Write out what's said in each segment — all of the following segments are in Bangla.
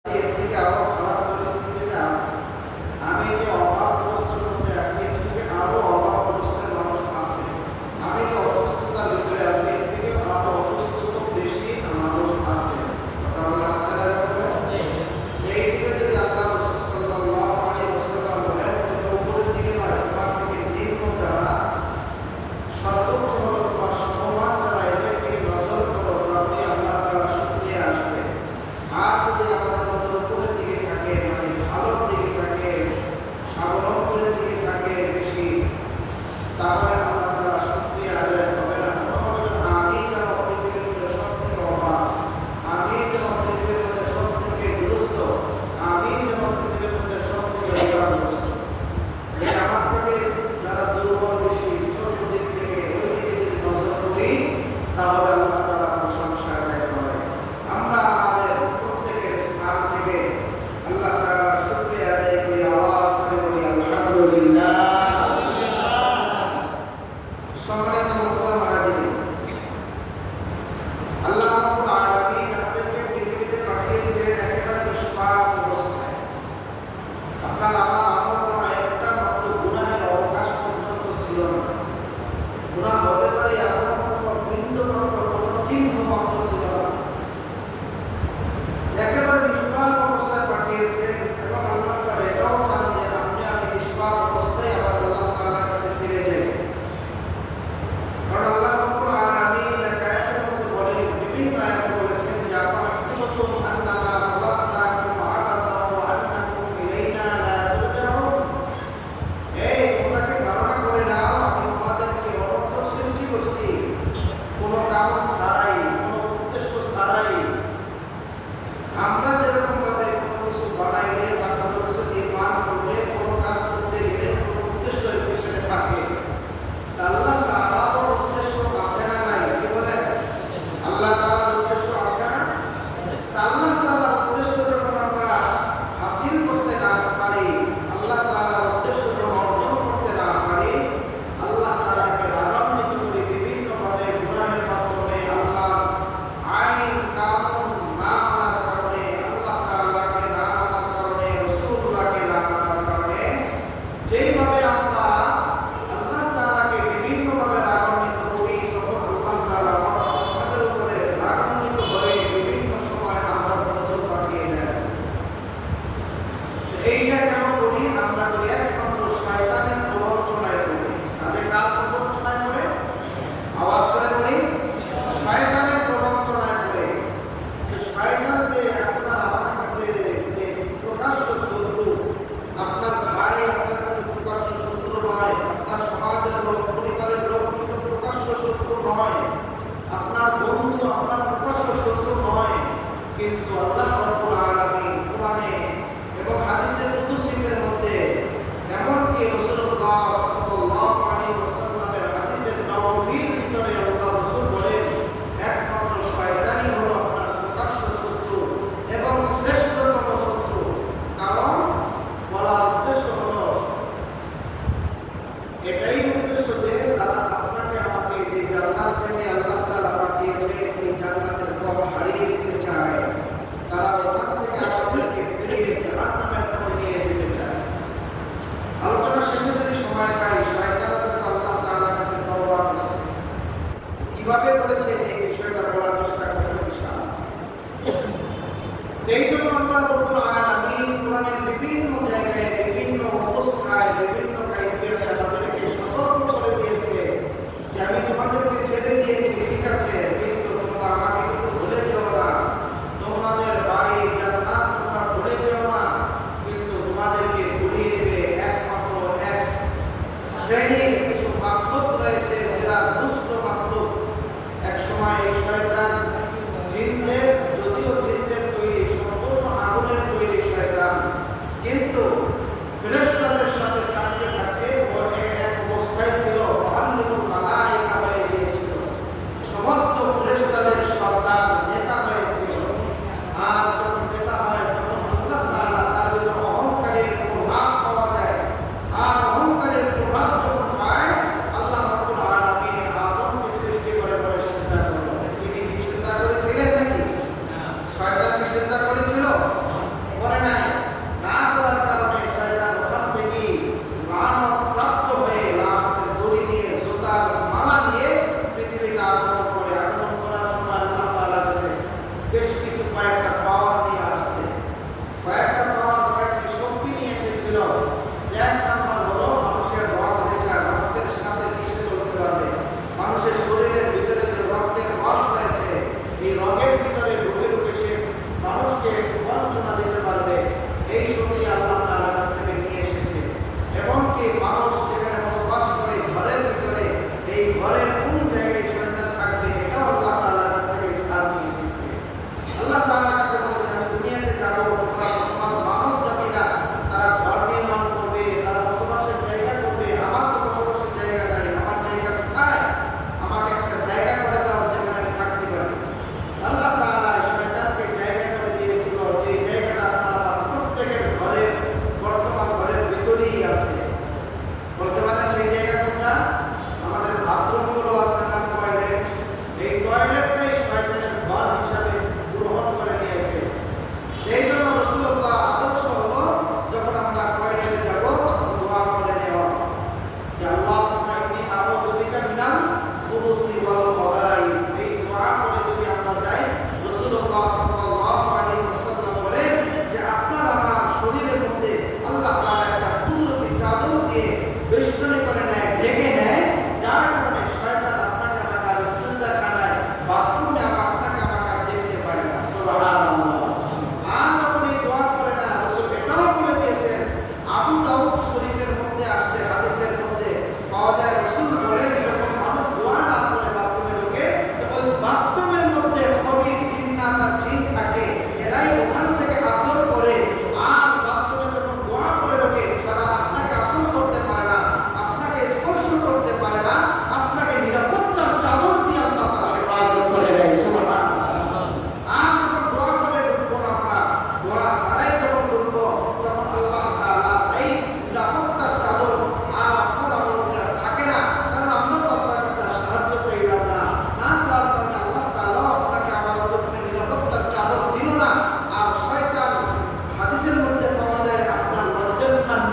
এর থেকে আরো খারাপ পরিস্থিতিতে আছে। আমি যে অভাব অবস্থার মধ্যে আছি, এর থেকে আরো অভাব অবস্থার মানুষ আছে। আমি যে অসুস্থতার ভিতরে আছি, এর থেকে আরো অসুস্থতা বেশি মানুষ আছে। কথা বলা আছে না? এই দিকে যদি আল্লাহ রাসূল সাল্লাল্লাহু আলাইহি ওয়াসাল্লাম বলেন, উপরের দিকে নয়, তোমার থেকে নিম্ন যারা সর্বোচ্চ হলো তোমার সমমান যারা, এদের থেকে নজর করো, তাহলে আল্লাহ তাআলা শুকরিয়া আসবে। আর যদি আমাদের নজর উপরের দিকে থাকে, মানে ভালোর দিকে থাকে, স্বাবলম্বীর দিকে থাকে বেশি, তাহলে আল্লাহ তাআলা শুকরিয়া আদায় হবে না। আমি যেন পৃথিবীর মধ্যে সব থেকে অভাব, আমি যেন পৃথিবীর মধ্যে সব থেকে দুরস্ত, আমি যেন পৃথিবীর মধ্যে সব থেকে অভাবগ্রস্ত। আমার থেকে যারা দুর্বল বেশি, ছোট দিক থেকে ওই দিকে যদি নজর করি, তাহলে আল্লাহ তাআলা প্রশংসা আদায় করে। আমরা আমাদের প্রত্যেকের স্থান থেকে আল্লাহ তাআলার শুকরিয়া আদায় করি, আওয়াজ করে বলি আলহামদুলিল্লাহ। সম্মানিত মুহতারাম হাজিরিন, আল্লাহ রাব্বুল আলামিন আমাদেরকে পৃথিবীতে পাঠিয়েছেন একেবারে নিষ্পাপ অবস্থায়। আপনার আমার নামে একটা মাত্র গুনাহের অবকাশ পর্যন্ত ছিল না। গুনাহ হতে পারে এমন কোনো বিন্দু মাত্র কোনো চিহ্ন মাত্র ছিল না। একেবারে নিষ্পাপ অবস্থায় পাঠিয়েছেন এবং আল্লাহ তাআলা এটাও চান যে আমি নিষ্পাপ অবস্থায় আবার আল্লাহ তাআলার কাছে ফিরে যাই। কারণ আল্লাহ রাব্বুল আলামিন এক আয়াতের মধ্যে বলেন, বিভিন্ন আয়াতে বলেছেন যে আফাহসিবতুম আন্নামা খালাকনাকুম আবাসান ওয়া আন্নাকুম ইলাইনা লা তুরজাউন। এই তোমরা কি ধারণা করে নাও আমি তোমাদেরকে অনর্থক সৃষ্টি করছি, কোনো কারণ ছাড়াই, কোনো উদ্দেশ্য ছাড়াই। আমরা যেরকম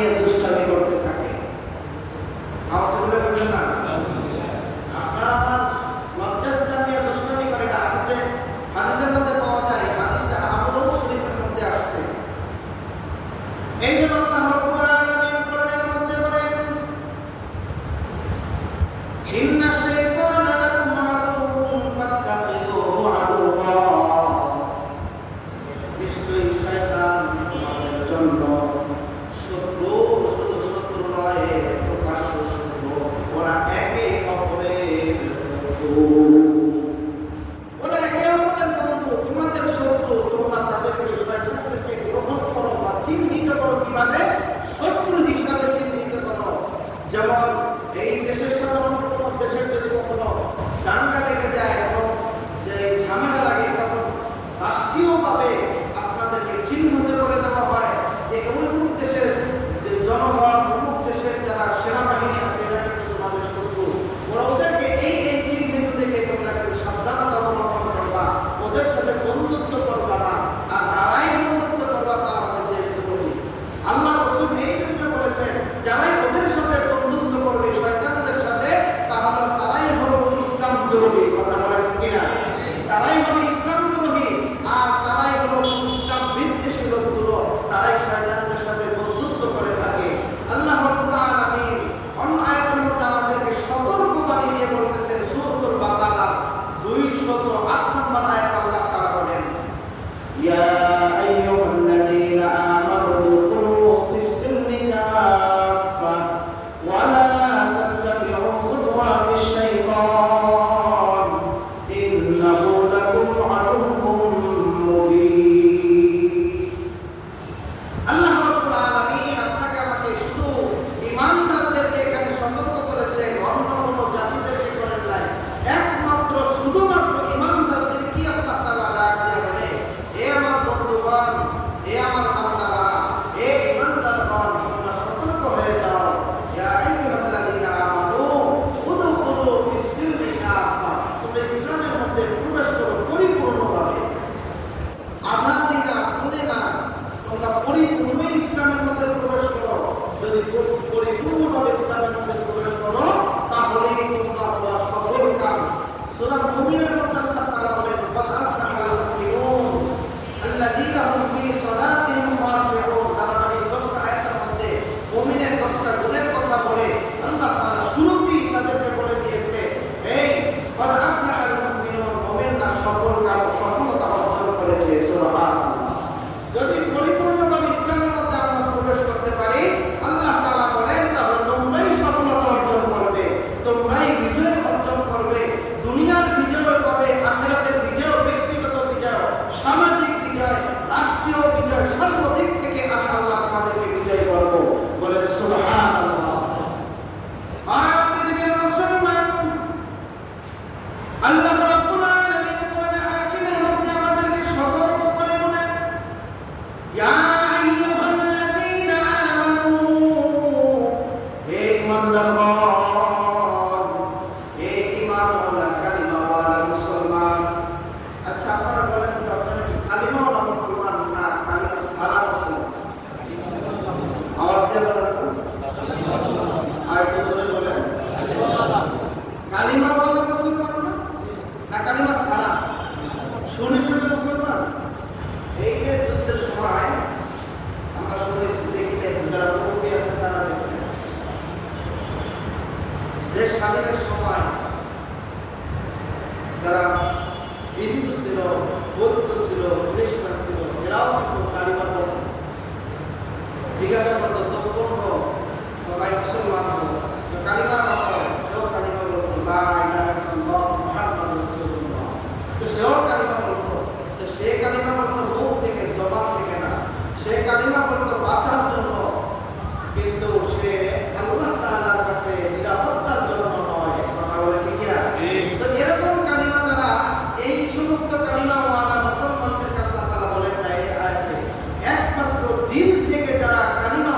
নিয়ে দুষ্টামি করতে থাকে। আওয়াজগুলো বলবেন না, আপনারা আমার লজ্জাস্থান নিয়ে দুষ্টামি করে, এটা হাদিসের মধ্যে পাওয়া যায়। হাদিসটা আবু দাউদ শরীফের মধ্যে আসছে। এই জন্য আল্লাহ রাব্বুল আলামিন কোরআনের মধ্যে বলেন, ইন্না শাইতানা লাকুম আদুউন ফাত্তাখিযুহু আদুওয়া। নিশ্চয়ই শয়তান তোমাদের জন্য শত্রু, শুধু শত্রু নয়, প্রকাশ্য শত্রু। ওরা একে অপরের শত্রু, ওরা একে অপরের বন্ধু, তোমাদের শত্রু। তোমরা তাদেরকে শয়তানকে গ্রহণ করো বা চিহ্নিত করো। কিভাবে? শত্রু হিসাবে চিহ্নিত করো। যেমন এই দেশের সাথে অন্য কোনো দেশের যদি কখনো দাঙ্গা লেগে যায় এবং যে ঝামেলা লাগে, তখন রাষ্ট্রীয়ভাবে আপনাদেরকে চিহ্নিত করে দেওয়া হয় যে ওই দেশের যে জনগণ, অমুক দেশের যারা সেনাবাহিনী আছে, এরা কিন্তু তোমাদের শত্রু। ওরা ওদেরকে এই চিহ্নিত দেখে তোমরা একটু সাবধানতা অবলম্বন করবা, ওদের সাথে বন্ধুত্ব করবা না। আর যারাই বন্ধুত্ব করবা তারা হচ্ছে বিরোধী। আল্লাহ রাসূল এই জন্য বলেছেন, যারাই ওদের সাথে বন্ধুত্ব করবে, শয়তানদের সাথে, তাহলে তারাই হলো ইসলাম বিরোধী। কথা বলেন কিনা? তারাই হবে ইসলাম বিরোধী, আর তারাই হলো ইসলাম বিদ্বেষী লোকগুলো, তারাই শয়তানদের সাথে বন্ধুত্ব করে থাকে। আল্লাহ রাব্বুল আলামিন অন্য আয়াতের মধ্যে আমাদেরকে সতর্কবাণী দিয়ে বলতেছেন, সূরাতুল বাকারা 208 নম্বর আয়াত আল্লাহ তাআলা বলেন, ইয়া আইয়ুহাল্লাযীনা আমানু দুখুলু ফিস-সিলমি কাফা ওয়া লা তাত্তাবি'উ খুতুওয়াতিশ শাইতান ইন্নাহু লাকুম আদুউম মুবিন। আল্লাহ রাব্বুল আলামিন আপনাকে আমাকে শুধু ঈমানদারদেরকে এখানে সতর্ক করেছেন, অন্য কোনো জাতিদেরকে করেন নাই। একমাত্র শুধুমাত্র ঈমানদারদের কি আল্লাহ তাআলা ডাক দিয়ে বলে, হে আমার বন্ধুগণ, হে আমার বান্দারা, হে ঈমানদারগণ, তোমরা সতর্ক হয়ে যাও। ইয়া আইয়ুহাল্লাযীনা আমানু উদখুলু ফিস-সিলমি কাফা। তোমরা ইসলামের মধ্যে প্রবেশ করো পরিপূর্ণভাবে, আধা দিনা খুলে না, তোমরা পরিপূর্ণ ইসলামের মধ্যে প্রবেশ করো। যদি পরিপূর্ণভাবে ইসলামের মধ্যে প্রবেশ করো, তাহলেই তোমরা হওয়া সফল কাম। সূরা মুমিনের মধ্যে আল্লাহ তাআলা বলেন, ক্বাদ আফলাহাল মুমিনুন আল্লাযীনা হুম ফী সালাতিহিম খাশিউন। তারা এই 10টা আয়াতের মধ্যে মুমিনের 10টা গুণের কথা বলে আল্লাহ তাআলা শুরুতেই তাদেরকে বলে দিয়েছে, এই ক্বাদ আফলাহাল মুমিনুন, মুমিনরা সফল কাম, সফলতা অর্জন করেছে। সুবহানাল্লাহ। যদি পরিপূর্ণভাবে ইসলামের মধ্যে আমরা প্রবেশ করতে পারি, আল্লাহ তাআলা বলেন, তাহলে তোমরাই সফলতা অর্জন করবে, তোমরাই বিজয় অর্জন করবে। দুনিয়ার বিজয় পাবে, আখিরাতের বিজয়, ব্যক্তিগত বিজয়, সামাজিক বিজয়, রাষ্ট্রীয় বিজয়, সর্বদিক থেকে আমি আল্লাহ তোমাদেরকে বিজয় করব। বলেন সুবহানাল্লাহ। আর পৃথিবীর মুসলমান, আল্লাহ রাব্বুল আলামিন কোরআনে হাকিমের মধ্যে আমাদেরকে সতর্ক করে বলেন, ইয়া আইয়ুহাল্লাযীনা আমানু, হে ঈমানদারগণ, হে ঈমানওয়ালা কালিমাওয়ালা মুসলমান। আচ্ছা, আপনারা বলেন তো, আপনারা কি কালিমাওয়ালা মুসলমান না কালিমা ছাড়া মুসলমান? আওয়াজ দিয়ে বলেন তো, আর একটু জোরে বলেন। কালিমাওয়ালা মুসলমান না কালিমা ছাড়া? শুনে শুনে মুসলমান। এই যে যুদ্ধের সময় আমরা শুনেছি, দেখি যারা মুরব্বী আছে তারা দেখছেন, দেশ স্বাধীনের সময় যারা হিন্দু ছিল, বৌদ্ধ ছিল, খ্রিস্টান ছিল, এরাও কিন্তু কালিমা পড়ত। জিজ্ঞাসা করতো, তোমরা সবাই মুসলমান হলো, কালিমা পড়ো, সেও কালিমা বলতো, লা ইলাহা ইল্লাল্লাহ মুহাম্মাদুর রাসূলুল্লাহ। তো সেও কালিমা বলতো। তো সে কালিমা বলতো মুখ থেকে, জবান থেকে না, সে কালিমা বলতো বাঁচার জন্য, কিন্তু সে আল্লাহ তাআলার কাছে নিরাপত্তার জন্য নয়। কথা বলে ঠিক না? তো এরকম কালিমা দ্বারা এই সমস্ত কালিমা ওয়ালা মুসলমানদের কাছে আল্লাহ তাআলা বলেন না এই আয়াতে, একমাত্র দিল থেকে যারা কালিমা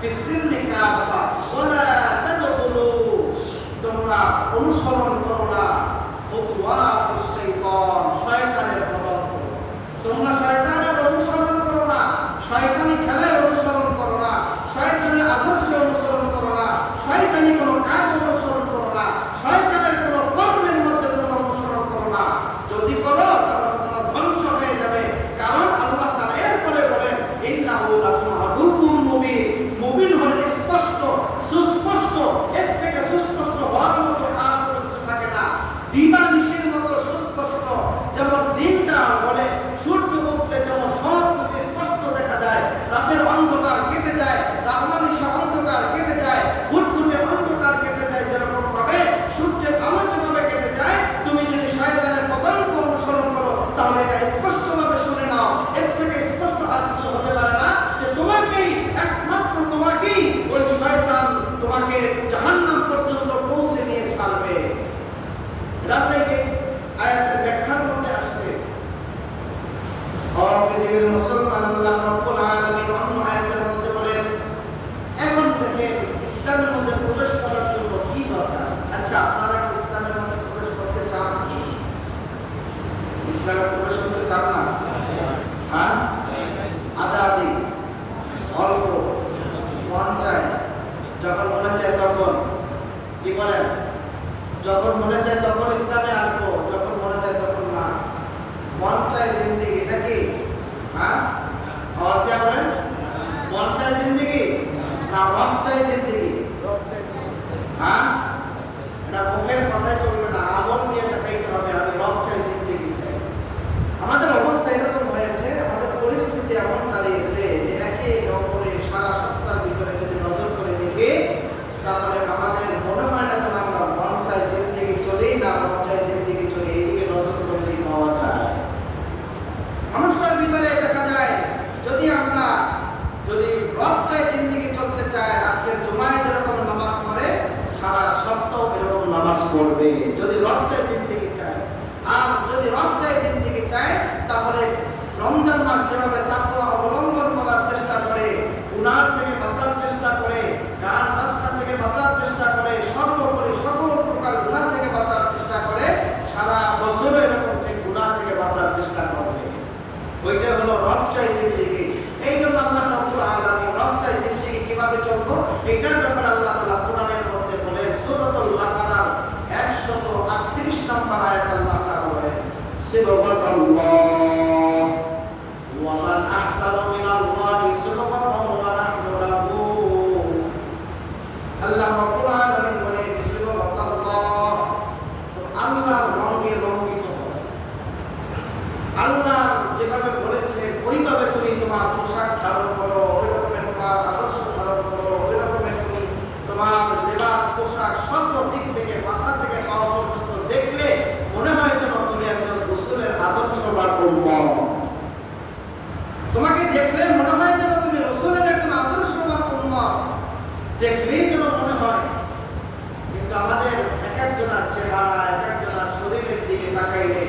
ফিসসিলমি কাফা ওয়ালা তাদখুলু, তোমরা অনুসরণ করো না খুতুওয়াতুশ শাইতান, শয়তানের পদক্ষেপ। তোমরা শয়তানের অনুসরণ করো না, শয়তানি খেলায় অনুসরণ করো না, শয়তানের আদর্শে অনুসরণ করো না, শয়তানি কোনো কাজ অনুসরণ করো না, শয়তানের কোনো কর্মের মধ্যে তোমরা অনুসরণ করো না। যদি করো তাহলে তোমরা ধ্বংস হয়ে যাবে। কারণ আল্লাহ তাআলা এরপরে বলেন ইন্নাহু লাকুম আদুউম মুবিন। মুবিন হলে স্পষ্ট, সুস্পষ্ট, এর থেকে সুস্পষ্ট হওয়ার মতো আর কোনো কিছু থাকে না। দিবানিশির মতো সুস্পষ্ট। যেমন দিনটা বলে সূর্য উঠলে যেমন সব কিছু স্পষ্ট দেখা যায়, রাতের অন্ধকার কেটে যায়, রাতমানিশা অন্ধকার কেটে যায়, ঘুটঘুটে অন্ধকার কেটে যায়, যেরকম ভাবে সূর্যের আলো যেভাবে কেটে যায়, তুমি যদি শয়তানের পদাঙ্ক অনুসরণ করো তাহলে এটা স্পষ্টভাবে শুনে নাও। এর থেকে স্পষ্ট আর কিছু হতে পারে না যে তোমাকেই, একমাত্র তোমাকেই ওই শয়তান তোমাকে জাহান্নাম পর্যন্ত পৌঁছে নিয়ে ছাড়বে। রাতে আয়াতের ব্যাখ্যার মধ্যে আসছে পৃথিবীর মুসলমান আল্লাহ রাব্বুল আলামিন অন্য আয়াতের মধ্যে বলেন, এখন দেখেন ইসলামের মধ্যে প্রবেশ করার জন্য কি দরকার। আচ্ছা, আপনারা কি ইসলামের মধ্যে প্রবেশ করতে চান? ইসলামে প্রবেশ করতে চান না? হ্যাঁ, আদা আদি অল্প মন চায়, যখন মনে চায় তখন কি বলেন, যখন মনে চায় তখন ইসলামে আসবো, যখন মনে চায় তখন না। মন চায় জিন্দেগি নাকি? হ্যাঁ, আওয়াজ দিয়া বলেন, মন চায় জিন্দেগি না রব চায় জিন্দেগি? হ্যাঁ, এটা মুখের কথায় চলবে না, আমল দিয়ে দেখাইতে হবে আমি রব চাই, জিন্দেগি চাই। আমাদের অবস্থা এরকম হয়েছে, আমাদের পরিস্থিতি এমন দাঁড়িয়েছে যে একে অপরের সারা সপ্তাহের ভিতরে যদি নজর করে দেখি তাহলে আমাদের মনে হয় না যেন আমরা মন চাই জিন্দেগি চলি না রব চাই জিন্দেগি চলি, এইদিকে নজর করলেই পাওয়া যায়। মানুষটার ভিতরে দেখা যায় যদি রব চাই জিন্দেগি চলতে চায়, আজকের জুমায় যেরকম নামাজ পড়ে সারা সপ্তাহ এরকম নামাজ পড়বে, যদি রব চাই জিন্দেগি চায়। আর যদি রব চাই জিন্দেগি চায় তাহলে রমজান মাস যেভাবে তাকওয়া অবলম্বন করার চেষ্টা করে, গুনাহ থেকে বাঁচার চেষ্টা করে, গান বাজনা থেকে বাঁচার চেষ্টা করে, সর্বোপরি সকল প্রকার গুনাহ থেকে বাঁচার চেষ্টা করে, সারা বছর এরকম গুনাহ থেকে বাঁচার চেষ্টা করবে। ওইটা হলো রব চাই জিন্দেগি। এই জন্য আল্লাহ রাব্বুল আলামিন রব চাই জিন্দেগি কিভাবে চলবো এটার ব্যাপারে আল্লাহ তাআলা কোরআনের মধ্যে বলেন, সূরাতুল বাকারার 138 নম্বর আয়াত আল্লাহ তাআলা বলেন, সিবগাতাল্লাহ ওয়া মান আহসানু মিনাল্লাহি সিবগাতান ওয়া নাহনু লাহু। আল্লাহ রাব্বুল আলামিন বলেন সিবগাতাল্লাহ, তো আল্লাহর রঙে রঙিত হও। আল্লাহ যেভাবে বলেছে ওইভাবে তুমি তোমার পোশাক ধারণ করো, ওই রকমের তোমার আদর্শ ধারণ করো, ওই রকমের তুমি তোমার লেবাস পোশাক সর্ব দিক থেকে মাথা থেকে পাওয়া পর্যন্ত দেখলে মনে হয় যেন তুমি একজন রাসূলের আদর্শবান উম্মত। তোমাকে দেখলে মনে হয় যেন তুমি রাসূলের একজন আদর্শবান উম্মত, দেখলেই যেন মনে হয়। কিন্তু আমাদের এক একজনের চেহারা, এক একজনের শরীরের দিকে তাকাইলে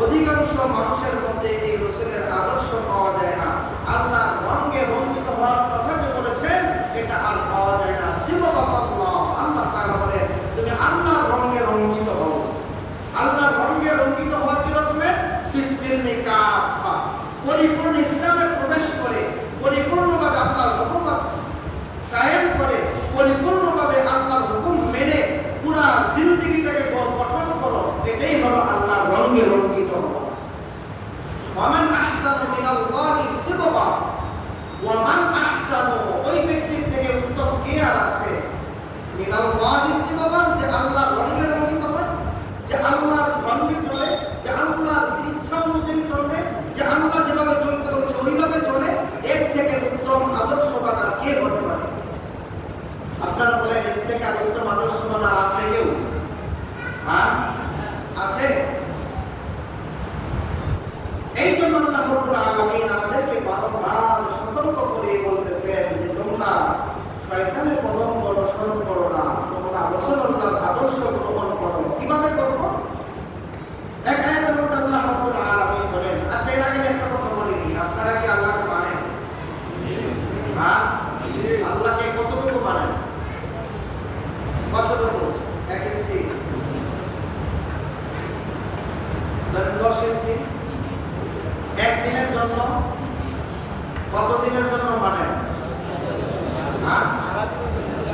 অধিকাংশ মানুষের মধ্যে এই রাসূলের আদর্শ পাওয়া যায় না। আল্লাহ রঙে রঞ্জিত হওয়ার কথা যে বলেছেন এটা আর পাওয়া যায় না। সিবগাতাল্লাহ, আল্লাহ তাআলা বলেন তুমি আল্লাহর রঙে রঞ্জিত হও। আল্লাহর রঙে রঞ্জিত হওয়া কি রকমের? ফিসসিলমি কাফা, পরিপূর্ণ ইসলামে প্রবেশ করে, পরিপূর্ণভাবে আল্লাহর হুকুম কায়েম করে, পরিপূর্ণভাবে আল্লাহর হুকুম মেনে পুরা জিন্দেগিটাকে গঠন করো, এটাই হলো আল্লাহর রঙে রঞ্জিত হওয়া।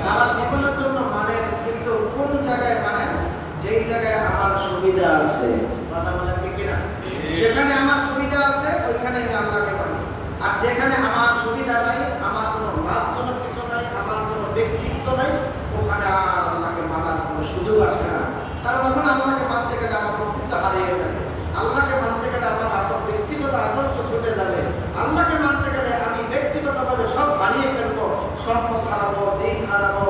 সারা জীবনের জন্য মানেন, কিন্তু কোন জায়গায় মানেন? যেই জায়গায় আমার সুবিধা আছে। কথা বলেন ঠিক কিনা? যেখানে আমার সুবিধা আছে ওইখানে আমি আল্লাহকে মানি, আর যেখানে আমার সুবিধা নাই, আমার কোনো লাভজনক কিছু নাই, আমার কোনো ব্যক্তিত্ব নাই, ওখানে আর আল্লাহকে মানার কোনো সুযোগ আসে না। কারণ তখন আল্লাহকে মানতে গেলে আমার অস্তিত্ব হারিয়ে যাবে, আল্লাহকে মানতে গেলে আমার ব্যক্তিগত আদর্শ ছুটে যাবে, আল্লাহকে মানতে গেলে আমি ব্যক্তিগতভাবে সব হারিয়ে ফেলবো, সম্পদ হারাবো, দিন হারাবো,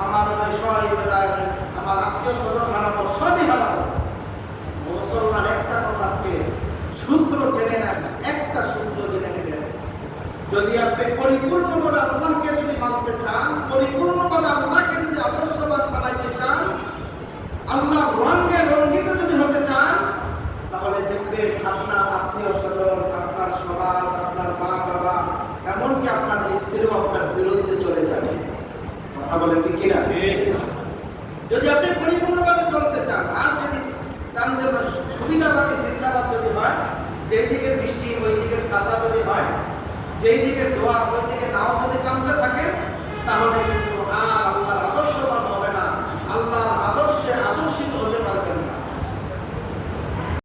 আমার আমার আত্মীয় স্বজন হারাবো, সবই হারাবো। মুসলমান একটা কথা আজকে সূত্র জেনে নেন, একটা সূত্র জেনে নেবেন, যদি আপনি পরিপূর্ণভাবে আল্লাহকে যদি মানতে চান, পরিপূর্ণভাবে আল্লাহকে যদি আদর্শবান বানাইতে চান, আল্লাহর রঙে রঙ্গিত যদি হতে চান, তাহলে দেখবেন আপনার আত্মীয় স্বজন, আপনার সমাজ, আপনার মা বাবা, এমনকি আপনার স্ত্রীও আপনার বিরুদ্ধে চলে যাবে। কথা বলে ঠিক কিনা? যদি আপনি পরিপূর্ণভাবে চলতে চান, আর যদি চান যে সুবিধাবাদী চিন্তাবাদ যদি হয়, যেই দিকে বৃষ্টি ওই দিকে ছাতা যদি হয়, যেই দিকে জোয়ার ওই দিকে নাও যদি টানতে থাকে, তাহলে কিন্তু